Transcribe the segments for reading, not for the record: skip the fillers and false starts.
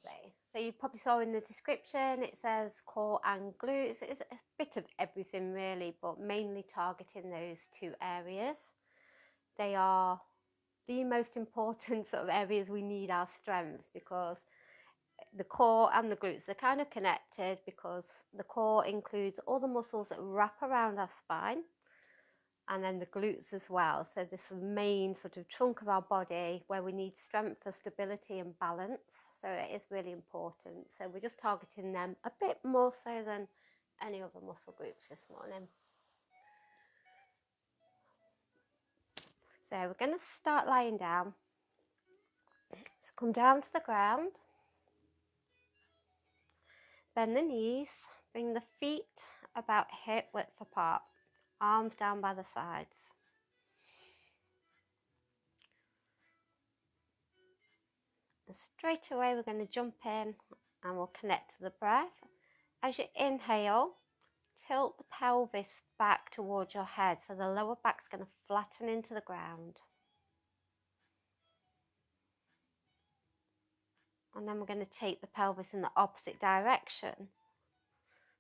Lovely. So you probably saw in the description it says core and glutes. It's a bit of everything really, but mainly targeting those two areas. They are the most important sort of areas we need our strength, because the core and the glutes are kind of connected, because the core includes all the muscles that wrap around our spine, and then the glutes as well. So this is the main sort of trunk of our body where we need strength for stability and balance. So it is really important. So we're just targeting them a bit more so than any other muscle groups this morning. So we're going to start lying down. So come down to the ground. Bend the knees. Bring the feet about hip width apart. Arms down by the sides. And straight away we're going to jump in and we'll connect to the breath. As you inhale, tilt the pelvis back towards your head, so the lower back's going to flatten into the ground. And then we're going to take the pelvis in the opposite direction.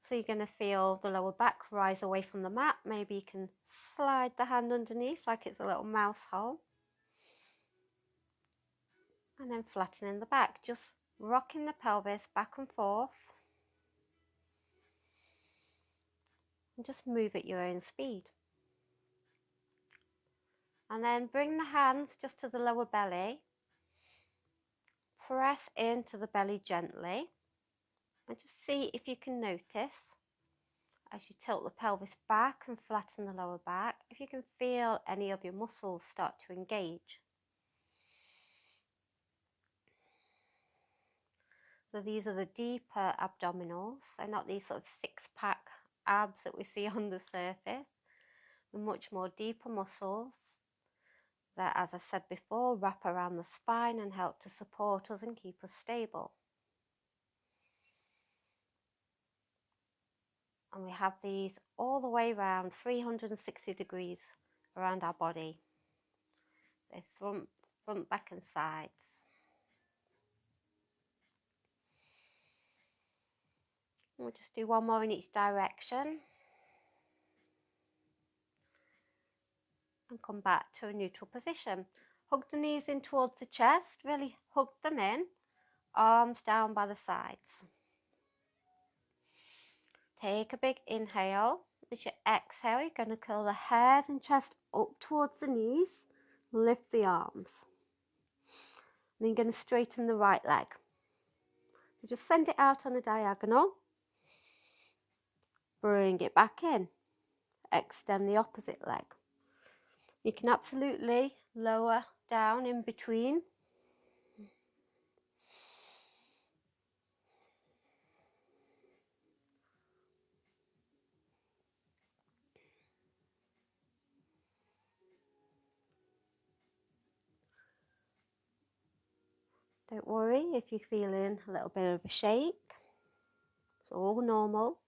So you're going to feel the lower back rise away from the mat. Maybe you can slide the hand underneath like it's a little mouse hole. And then flattening the back, just rocking the pelvis back and forth. And just move at your own speed. And then bring the hands just to the lower belly. Press into the belly gently. And just see if you can notice, as you tilt the pelvis back and flatten the lower back, if you can feel any of your muscles start to engage. So these are the deeper abdominals, so not these sort of six-pack abs that we see on the surface. The much more deeper muscles that, as I said before, wrap around the spine and help to support us and keep us stable. And we have these all the way around, 360 degrees around our body. So front, back and sides. We'll just do one more in each direction. And come back to a neutral position. Hug the knees in towards the chest, really hug them in. Arms down by the sides. Take a big inhale. As you exhale, you're going to curl the head and chest up towards the knees. Lift the arms. And then you're going to straighten the right leg. So just send it out on a diagonal. Bring it back in. Extend the opposite leg. You can absolutely lower down in between. Don't worry if you're feeling a little bit of a shake. It's all normal.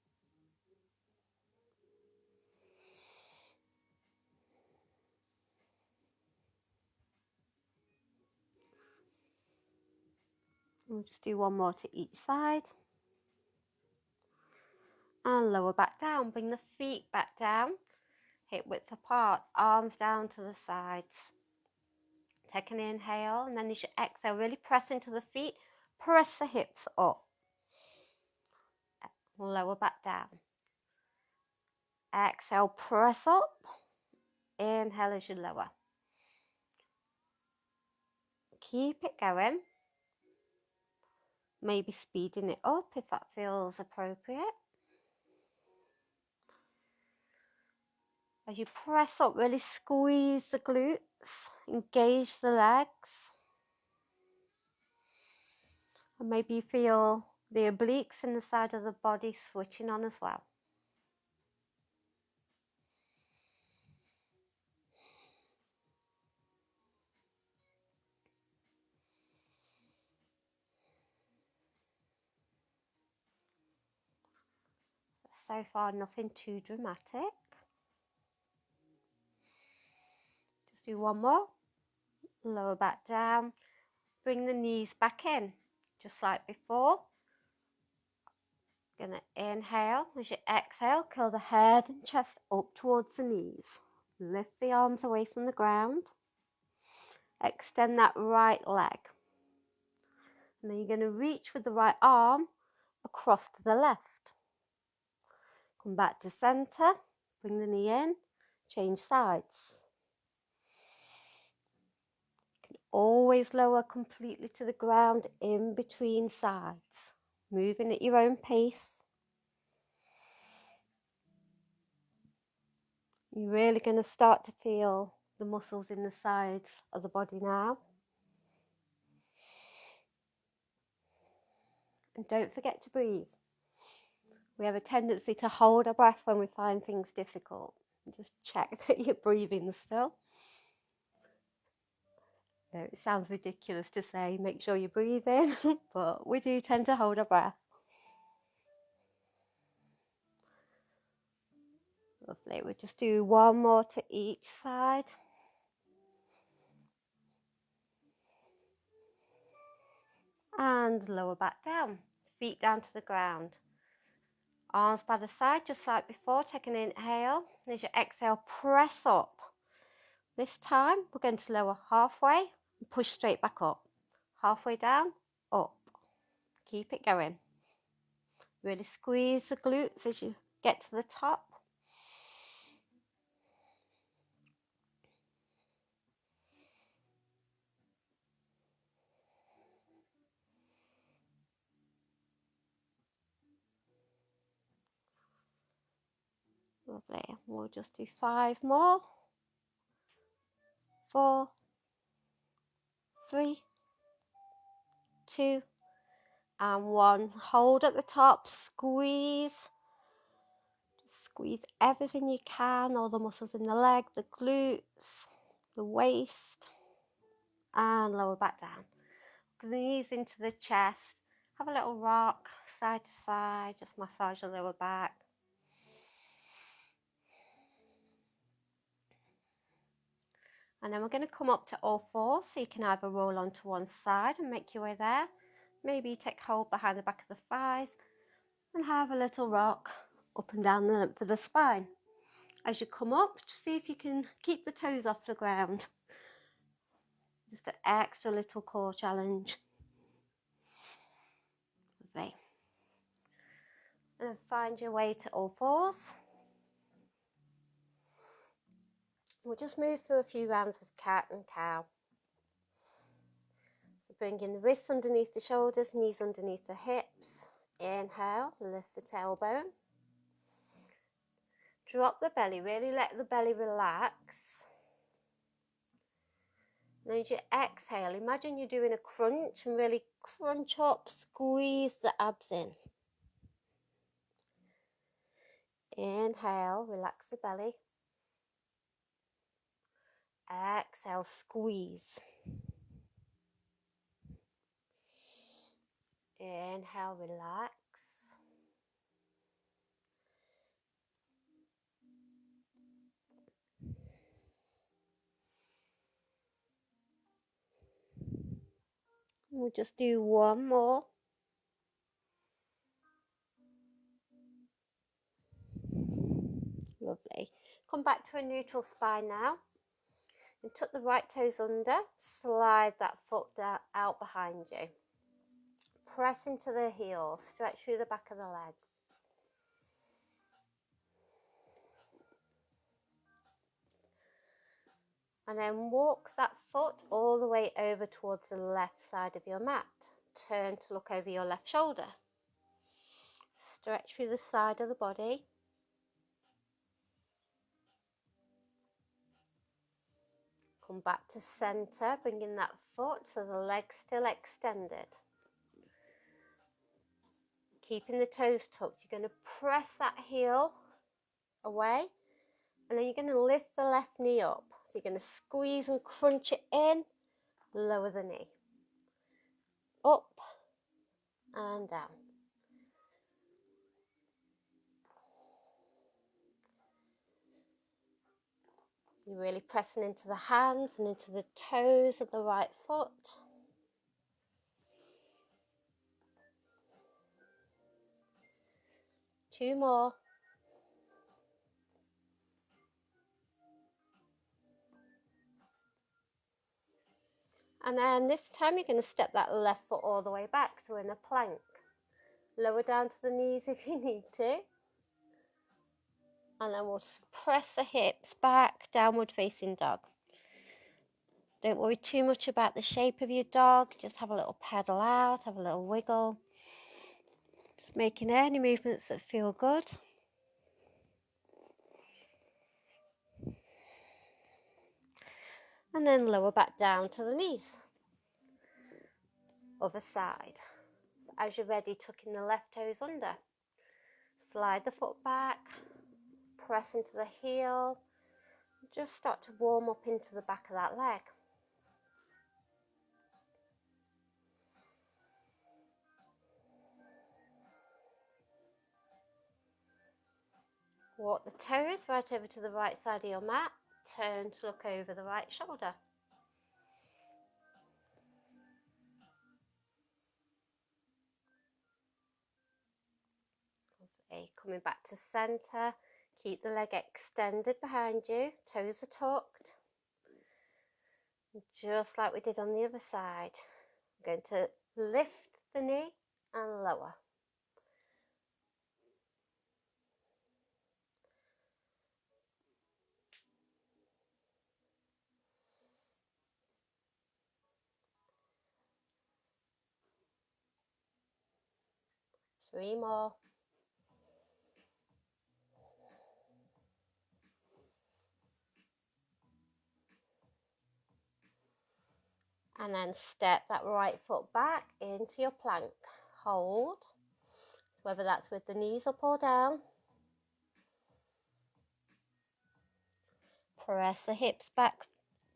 We'll just do one more to each side. And lower back down. Bring the feet back down. Hip width apart. Arms down to the sides. Take an inhale, and then as you exhale, really press into the feet. Press the hips up. Lower back down. Exhale, press up. Inhale as you lower. Keep it going. Maybe speeding it up if that feels appropriate. As you press up, really squeeze the glutes, engage the legs. And maybe you feel the obliques in the side of the body switching on as well. So far, nothing too dramatic. Do one more. Lower back down. Bring the knees back in. just like before. Gonna inhale. As you exhale, curl the head and chest up towards the knees. Lift the arms away from the ground. Extend that right leg. And then you're going to reach with the right arm across to the left. Come back to center. Bring the knee in. Change sides. You can always lower completely to the ground in between sides. Moving at your own pace. You're really going to start to feel the muscles in the sides of the body now. And don't forget to breathe. We have a tendency to hold our breath when we find things difficult. Just check that you're breathing still. No, it sounds ridiculous to say make sure you're breathing, but we do tend to hold our breath. Lovely. We'll just do one more to each side. And lower back down. Feet down to the ground. Arms by the side, just like before. Take an inhale. As you exhale, press up. This time, we're going to lower halfway and push straight back up. Halfway down, up. Keep it going. Really squeeze the glutes as you get to the top. Lovely. We'll just do 5 more. 4, 3, 2, and 1. Hold at the top, squeeze. Squeeze everything you can, all the muscles in the leg, the glutes, the waist, and lower back down. Knees into the chest. Have a little rock, side to side, just massage the lower back. And then we're going to come up to all fours, so you can either roll onto one side and make your way there. Maybe you take hold behind the back of the thighs and have a little rock up and down the length of the spine. As you come up, see if you can keep the toes off the ground. Just an extra little core challenge. Lovely. And then find your way to all fours. We'll just move through a few rounds of cat and cow. So bringing the wrists underneath the shoulders, knees underneath the hips. Inhale, lift the tailbone. Drop the belly, really let the belly relax. And as you exhale, imagine you're doing a crunch and really crunch up, squeeze the abs in. Inhale, relax the belly. Exhale, squeeze. Inhale, relax. We'll just do one more. Lovely. Come back to a neutral spine now. And tuck the right toes under. Slide that foot down, out behind you. Press into the heel. Stretch through the back of the legs. And then walk that foot all the way over towards the left side of your mat. Turn to look over your left shoulder. Stretch through the side of the body. Come back to center, bringing that foot so the leg's still extended. Keeping the toes tucked, you're going to press that heel away, and then you're going to lift the left knee up. So you're going to squeeze and crunch it in, lower the knee. Up and down. You're really pressing into the hands and into the toes of the right foot. 2 more. And then this time you're going to step that left foot all the way back, so in a plank. Lower down to the knees if you need to. And then we'll press the hips back, downward facing dog. Don't worry too much about the shape of your dog, just have a little pedal out, have a little wiggle. Just making any movements that feel good. And then lower back down to the knees. Other side. So as you're ready, tucking the left toes under. Slide the foot back, press into the heel. Just start to warm up into the back of that leg. Walk the toes right over to the right side of your mat. Turn to look over the right shoulder. Okay, coming back to center. Keep the leg extended behind you. Toes are tucked. Just like we did on the other side. I'm going to lift the knee and lower. Three more. And then step that right foot back into your plank. Hold. So whether that's with the knees up or down. Press the hips back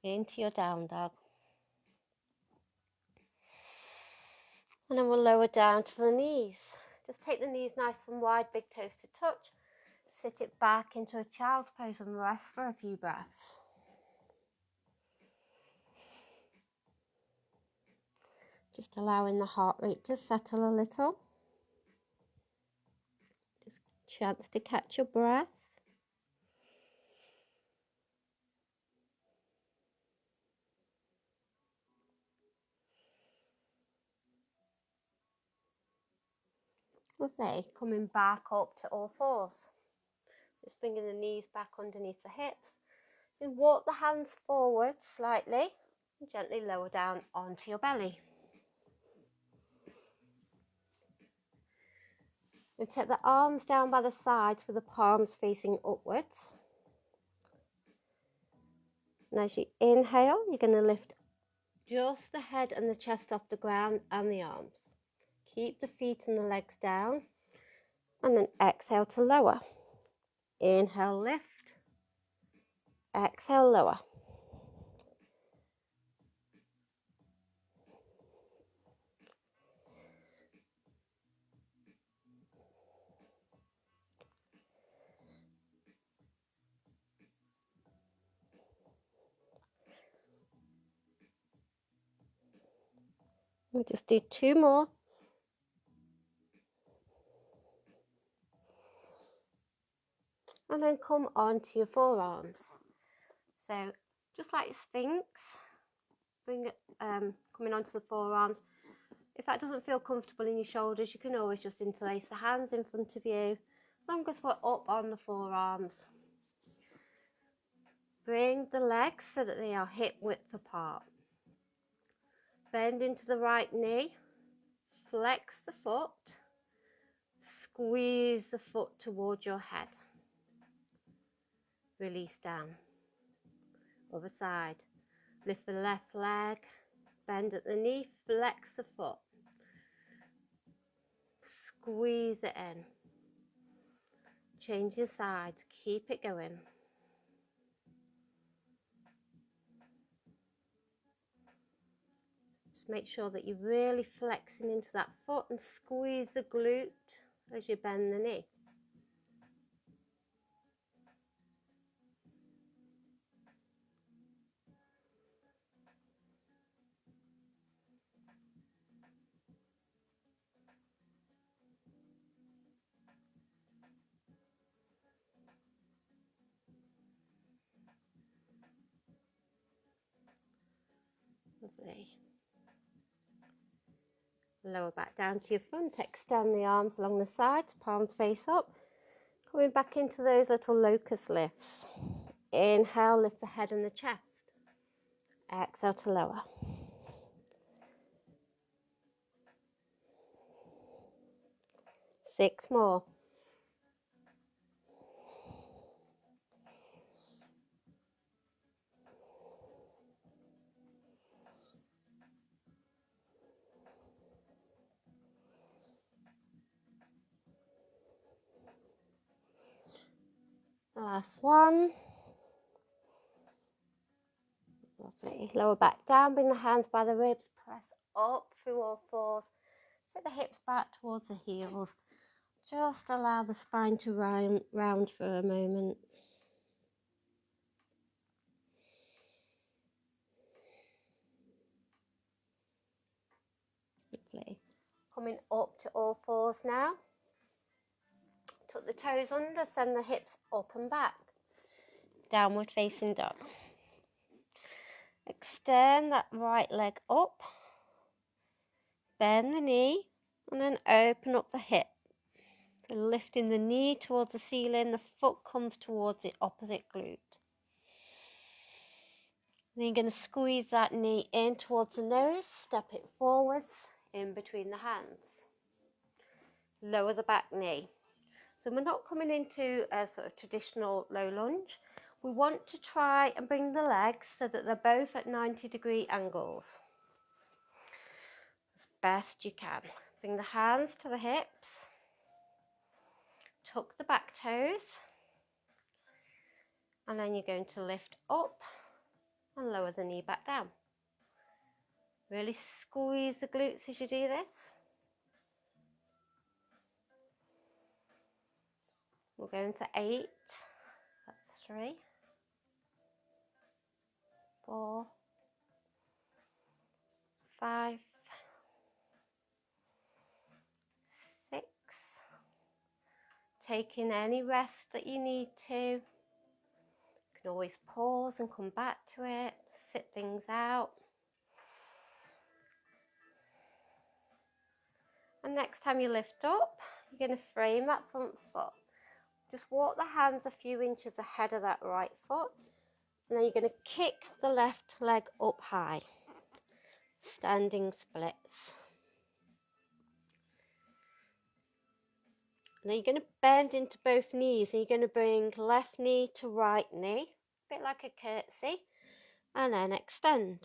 into your down dog. And then we'll lower down to the knees. Just take the knees nice and wide, big toes to touch. Sit it back into a child's pose and rest for a few breaths. Just allowing the heart rate to settle a little. Just a chance to catch your breath. Lovely. Coming back up to all fours. Just bringing the knees back underneath the hips. Then walk the hands forward slightly and gently lower down onto your belly. And take the arms down by the sides with the palms facing upwards. And as you inhale, you're going to lift just the head and the chest off the ground and the arms. Keep the feet and the legs down. And then exhale to lower. Inhale, lift. Exhale, lower. We'll just do 2 more. And then come on to your forearms. So just like Sphinx, bring it coming onto the forearms. If that doesn't feel comfortable in your shoulders, you can always just interlace the hands in front of you, as long as we're up on the forearms. Bring the legs so that they are hip width apart. Bend into the right knee, flex the foot, squeeze the foot towards your head. Release down. Other side. Lift the left leg, bend at the knee, flex the foot. Squeeze it in. Change your sides, keep it going. Just make sure that you're really flexing into that foot and squeeze the glute as you bend the knee. Lovely. Lower back down to your front, extend the arms along the sides, palm face up. Coming back into those little locust lifts. Inhale, lift the head and the chest. Exhale to lower. Six more. Last one. Lovely. Lower back down, bring the hands by the ribs, press up through all fours. Sit the hips back towards the heels. Just allow the spine to round for a moment. Lovely. Coming up to all fours now. Tuck the toes under, send the hips up and back. Downward facing dog. Extend that right leg up. Bend the knee and then open up the hip. So lifting the knee towards the ceiling, the foot comes towards the opposite glute. Then you're going to squeeze that knee in towards the nose, step it forwards in between the hands. Lower the back knee. So we're not coming into a sort of traditional low lunge. We want to try and bring the legs so that they're both at 90-degree angles. As best you can. Bring the hands to the hips. Tuck the back toes. And then you're going to lift up and lower the knee back down. Really squeeze the glutes as you do this. We're going for 8. That's 3, 4, 5, 6. Take in any rest that you need to. You can always pause and come back to it. Sit things out. And next time you lift up, you're going to frame that front foot. Just walk the hands a few inches ahead of that right foot. And then you're going to kick the left leg up high. Standing splits. Now you're going to bend into both knees. And you're going to bring left knee to right knee. A bit like a curtsy. And then extend.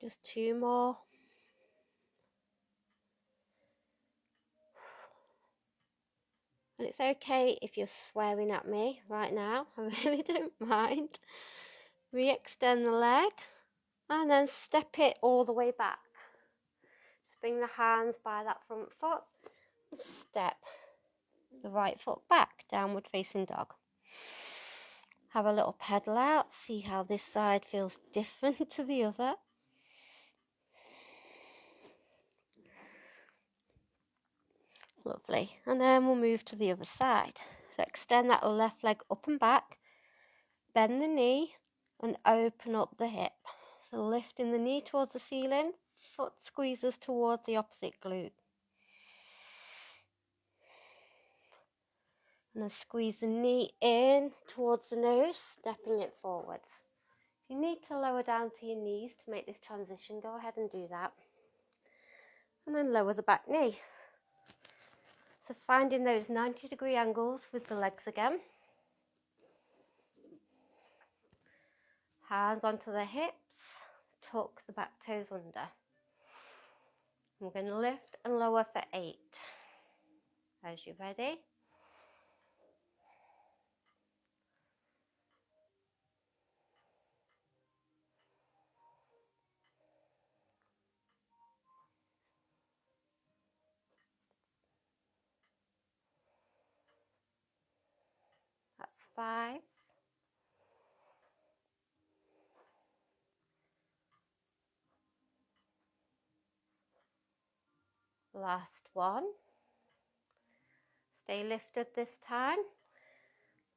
Just 2 more. And it's okay if you're swearing at me right now. I really don't mind. Re-extend the leg and then step it all the way back. Just bring the hands by that front foot. Step the right foot back, downward facing dog. Have a little pedal out. See how this side feels different to the other. Lovely. And then we'll move to the other side. So extend that left leg up and back. Bend the knee and open up the hip. So lifting the knee towards the ceiling. Foot squeezes towards the opposite glute. And then squeeze the knee in towards the nose, stepping it forwards. If you need to lower down to your knees to make this transition, go ahead and do that. And then lower the back knee. So finding those 90-degree angles with the legs again. Hands onto the hips, tuck the back toes under. We're going to lift and lower for 8. As you're ready. That's 5, Last one. Stay lifted this time.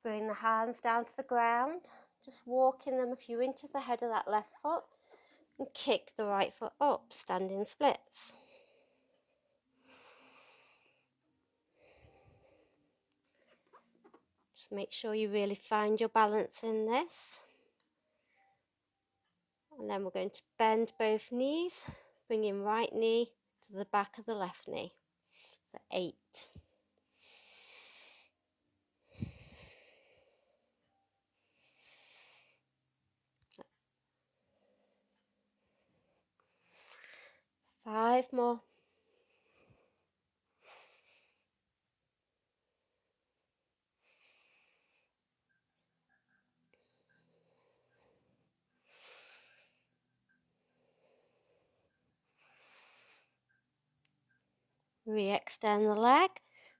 Bring the hands down to the ground. Just walking them a few inches ahead of that left foot. And kick the right foot up, standing splits. Just make sure you really find your balance in this. And then we're going to bend both knees, bringing right knee to the back of the left knee for 8. Five more. Re-extend the leg,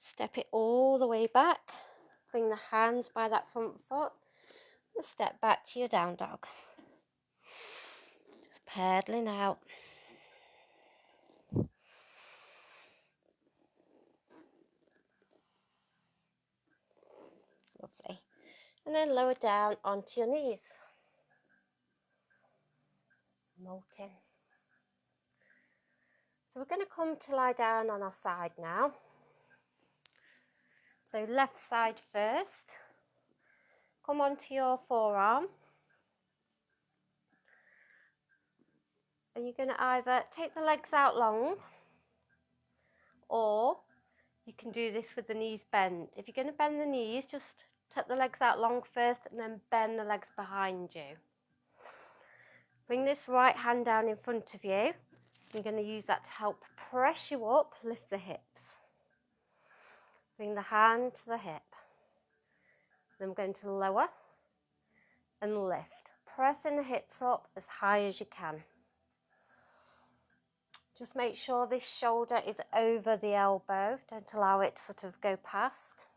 step it all the way back, bring the hands by that front foot, and step back to your down dog. Just pedaling out. Lovely. And then lower down onto your knees. Molting. So we're going to come to lie down on our side now. So left side first. Come onto your forearm. And you're going to either take the legs out long, or you can do this with the knees bent. If you're going to bend the knees, just take the legs out long first and then bend the legs behind you. Bring this right hand down in front of you. You're going to use that to help press you up, lift the hips. Bring the hand to the hip. Then we're going to lower and lift. Pressing the hips up as high as you can. Just make sure this shoulder is over the elbow. Don't allow it to sort of go past.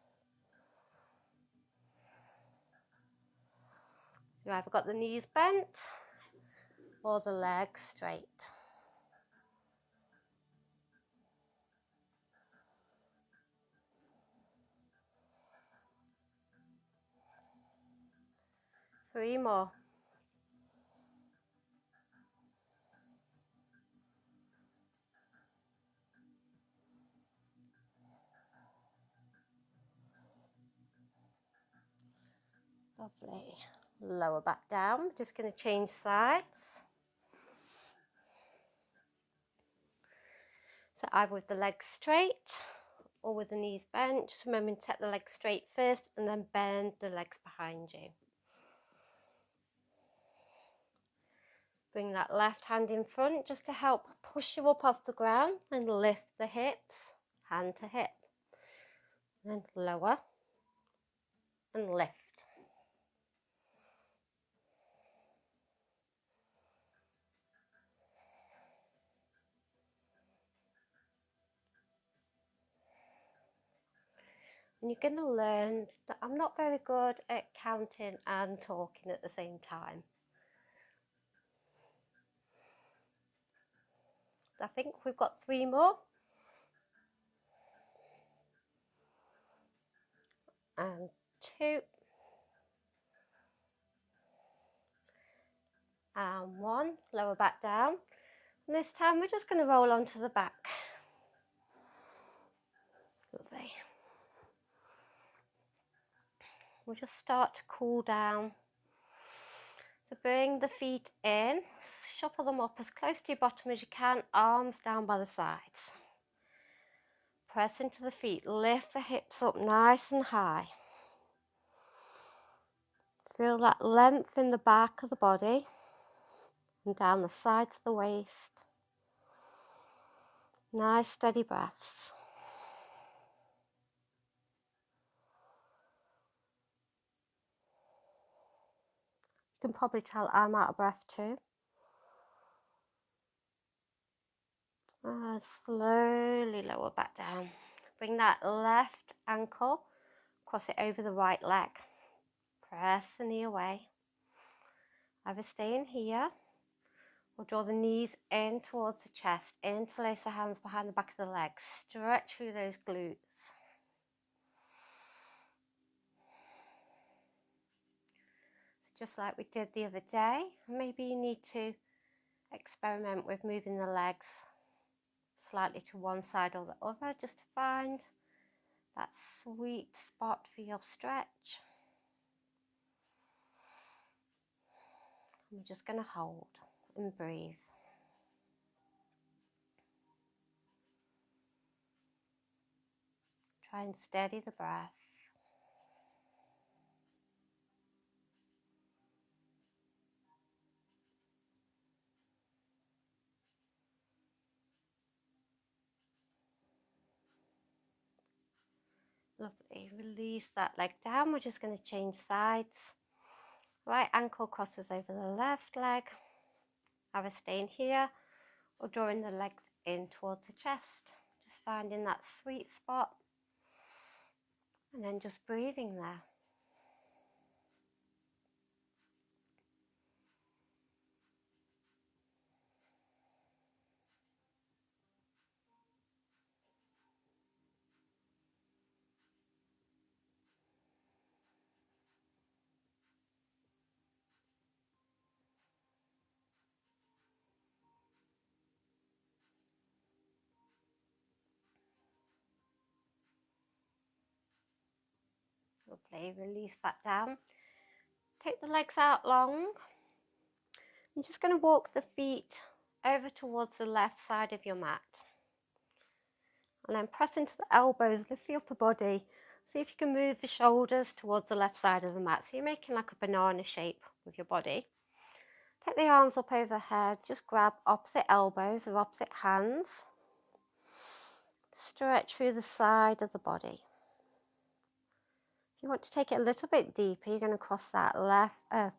So you've either got the knees bent or the legs straight. Three more. Lovely. Lower back down. Just going to change sides. So either with the legs straight or with the knees bent. Just remember to take the legs straight first and then bend the legs behind you. Bring that left hand in front just to help push you up off the ground and lift the hips, hand to hip. And then lower and lift. And you're going to learn that I'm not very good at counting and talking at the same time. I think we've got 3 more. And 2. And 1. Lower back down. And this time we're just going to roll onto the back. Lovely. We'll just start to cool down. So bring the feet in, shuffle them up as close to your bottom as you can, arms down by the sides. Press into the feet, lift the hips up nice and high. Feel that length in the back of the body and down the sides of the waist. Nice steady breaths. You can probably tell I'm out of breath too. Slowly lower back down. Bring that left ankle, cross it over the right leg. Press the knee away. Either stay in here We'll draw the knees in towards the chest, interlace the hands behind the back of the legs, stretch through those glutes. It's just like we did the other day. Maybe you need to experiment with moving the legs slightly to one side or the other, just to find that sweet spot for your stretch. And we're just going to hold and breathe. Try and steady the breath. Lovely. Release that leg down. We're just going to change sides. Right ankle crosses over the left leg. Either staying here or drawing the legs in towards the chest. Just finding that sweet spot. And then just breathing there. Lovely. Release back down. Take the legs out long. You're just going to walk the feet over towards the left side of your mat. And then press into the elbows, lift the upper body. See if you can move the shoulders towards the left side of the mat. So you're making like a banana shape with your body. Take the arms up overhead. Just grab opposite elbows or opposite hands. Stretch through the side of the body. If you want to take it a little bit deeper, you're going to cross that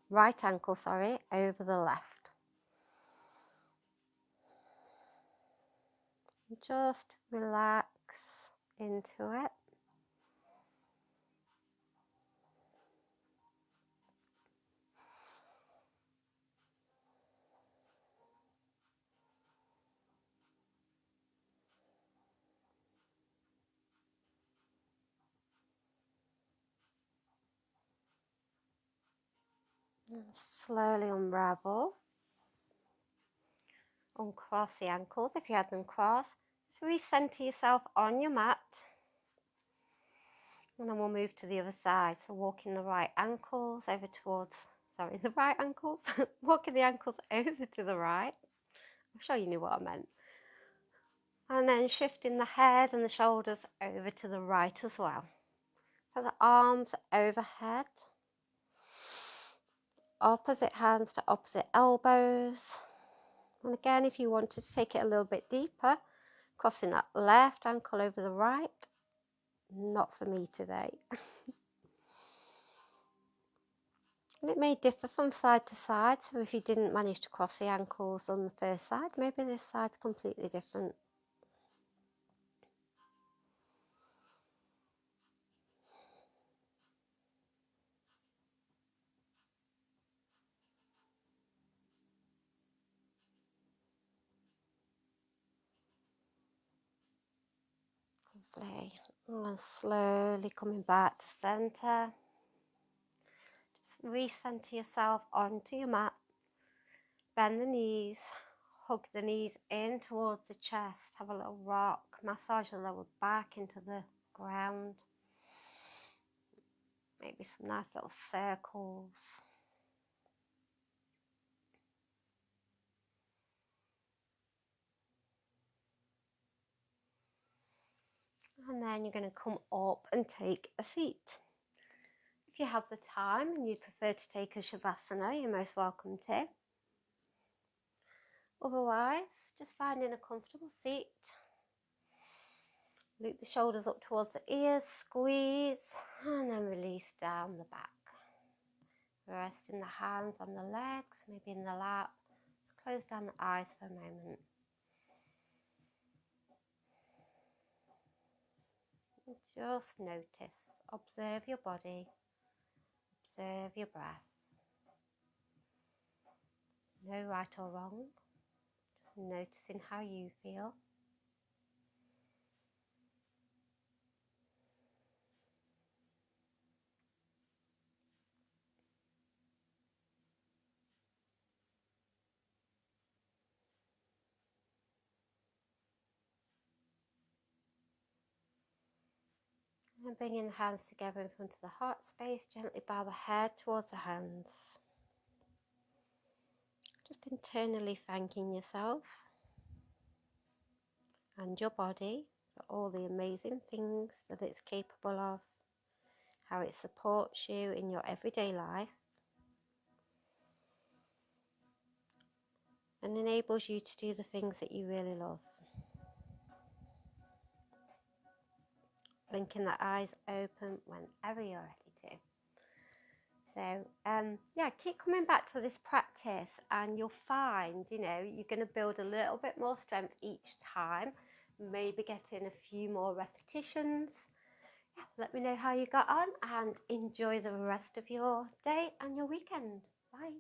right ankle, over the left. Just relax into it. And slowly unravel. Uncross the ankles if you had them crossed. So recenter yourself on your mat. And then we'll move to the other side. So walking the right ankles over towards, the right ankles. Walking the ankles over to the right. I'm sure you knew what I meant. And then shifting the head and the shoulders over to the right as well. So the arms overhead. Opposite hands to opposite elbows. And again, if you wanted to take it a little bit deeper, crossing that left ankle over the right. Not for me today. And it may differ from side to side, so if you didn't manage to cross the ankles on the first side, maybe this side's completely different. Lovely. And slowly coming back to centre. Just recenter yourself onto your mat. Bend the knees. Hug the knees in towards the chest. Have a little rock. Massage the lower back into the ground. Maybe some nice little circles. And then you're going to come up and take a seat. If you have the time and you prefer to take a Shavasana, you're most welcome to. Otherwise, just finding a comfortable seat. Loop the shoulders up towards the ears, squeeze, and then release down the back. Resting the hands on the legs, maybe in the lap. Just close down the eyes for a moment. And just notice, observe your body, observe your breath. No right or wrong, noticing how you feel. And bringing the hands together in front of the heart space, gently bow the head towards the hands. Just internally thanking yourself and your body for all the amazing things that it's capable of, how it supports you in your everyday life, and enables you to do the things that you really love. Blinking the eyes open whenever you're ready to. So yeah, keep coming back to this practice and you'll find, you're going to build a little bit more strength each time, maybe getting a few more repetitions. Yeah, let me know how you got on and enjoy the rest of your day and your weekend. Bye.